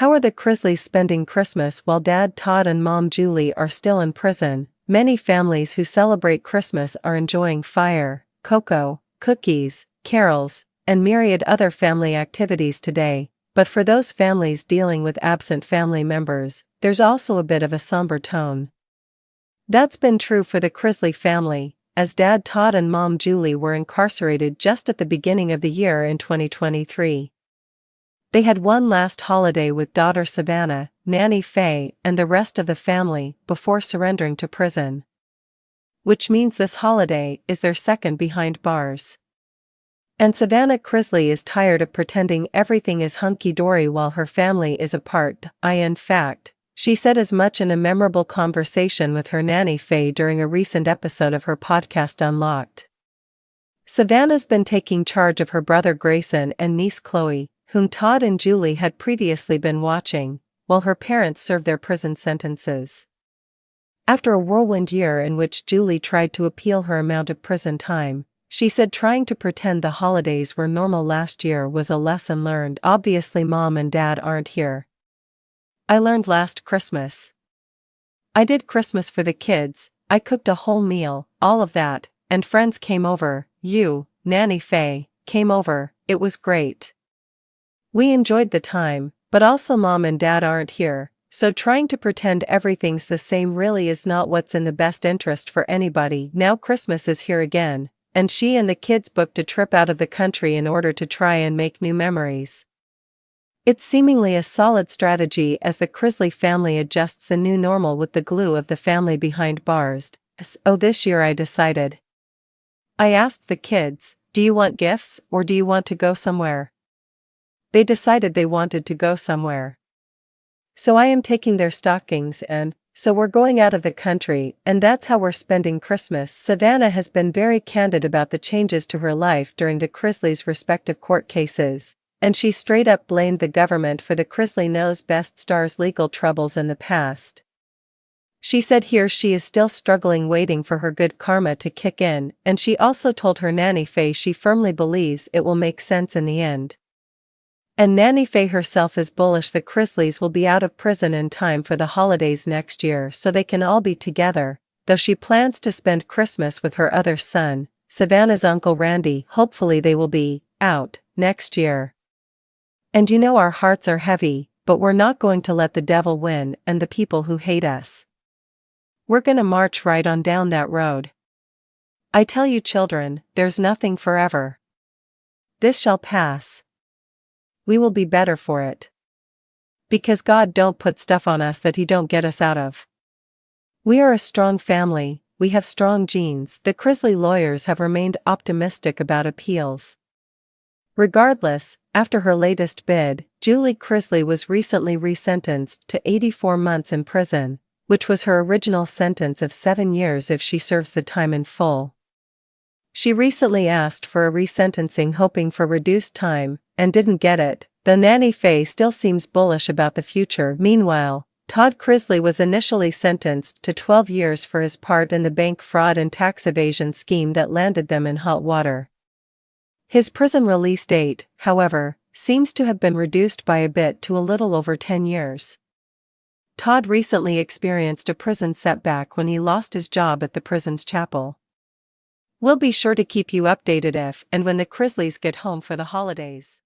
How are the Chrisleys spending Christmas while Dad Todd and Mom Julie are still in prison? Many families who celebrate Christmas are enjoying fire, cocoa, cookies, carols, and myriad other family activities today, but for those families dealing with absent family members, there's also a bit of a somber tone. That's been true for the Chrisley family, as Dad Todd and Mom Julie were incarcerated just at the beginning of the year in 2023. They had one last holiday with daughter Savannah, nanny Faye, and the rest of the family before surrendering to prison. Which means this holiday is their second behind bars. And Savannah Chrisley is tired of pretending everything is hunky-dory while her family is apart. In fact, she said as much in a memorable conversation with her nanny Faye during a recent episode of her podcast Unlocked. Savannah's been taking charge of her brother Grayson and niece Chloe, whom Todd and Julie had previously been watching, while her parents served their prison sentences. After a whirlwind year in which Julie tried to appeal her amount of prison time, she said trying to pretend the holidays were normal last year was a lesson learned. Obviously Mom and Dad aren't here. I learned last Christmas. I did Christmas for the kids, I cooked a whole meal, all of that, and friends came over, Nanny Faye, came over, it was great. We enjoyed the time, but also Mom and Dad aren't here, so trying to pretend everything's the same really is not what's in the best interest for anybody. Now Christmas is here again, and she and the kids booked a trip out of the country in order to try and make new memories. It's seemingly a solid strategy as the Chrisley family adjusts the new normal with the glue of the family behind bars. So this year I decided. I asked the kids, do you want gifts or do you want to go somewhere? They decided they wanted to go somewhere. So I am taking their stockings and, so we're going out of the country and that's how we're spending Christmas. Savannah has been very candid about the changes to her life during the Chrisleys' respective court cases, and she straight up blamed the government for the Chrisley Knows Best star's legal troubles in the past. She said here she is still struggling waiting for her good karma to kick in, and she also told her nanny Faye she firmly believes it will make sense in the end. And nanny Faye herself is bullish the Chrisleys will be out of prison in time for the holidays next year so they can all be together, though she plans to spend Christmas with her other son, Savannah's Uncle Randy. Hopefully they will be out next year. And our hearts are heavy, but we're not going to let the devil win and the people who hate us. We're gonna march right on down that road. I tell you children, there's nothing forever. This shall pass. We will be better for it. Because God don't put stuff on us that He don't get us out of. We are a strong family, we have strong genes. The Chrisley lawyers have remained optimistic about appeals. Regardless, after her latest bid, Julie Chrisley was recently resentenced to 84 months in prison, which was her original sentence of 7 years if she serves the time in full. She recently asked for a resentencing hoping for reduced time, and didn't get it, though nanny Faye still seems bullish about the future. Meanwhile, Todd Chrisley was initially sentenced to 12 years for his part in the bank fraud and tax evasion scheme that landed them in hot water. His prison release date, however, seems to have been reduced by a bit to a little over 10 years. Todd recently experienced a prison setback when he lost his job at the prison's chapel. We'll be sure to keep you updated if and when the Chrisleys get home for the holidays.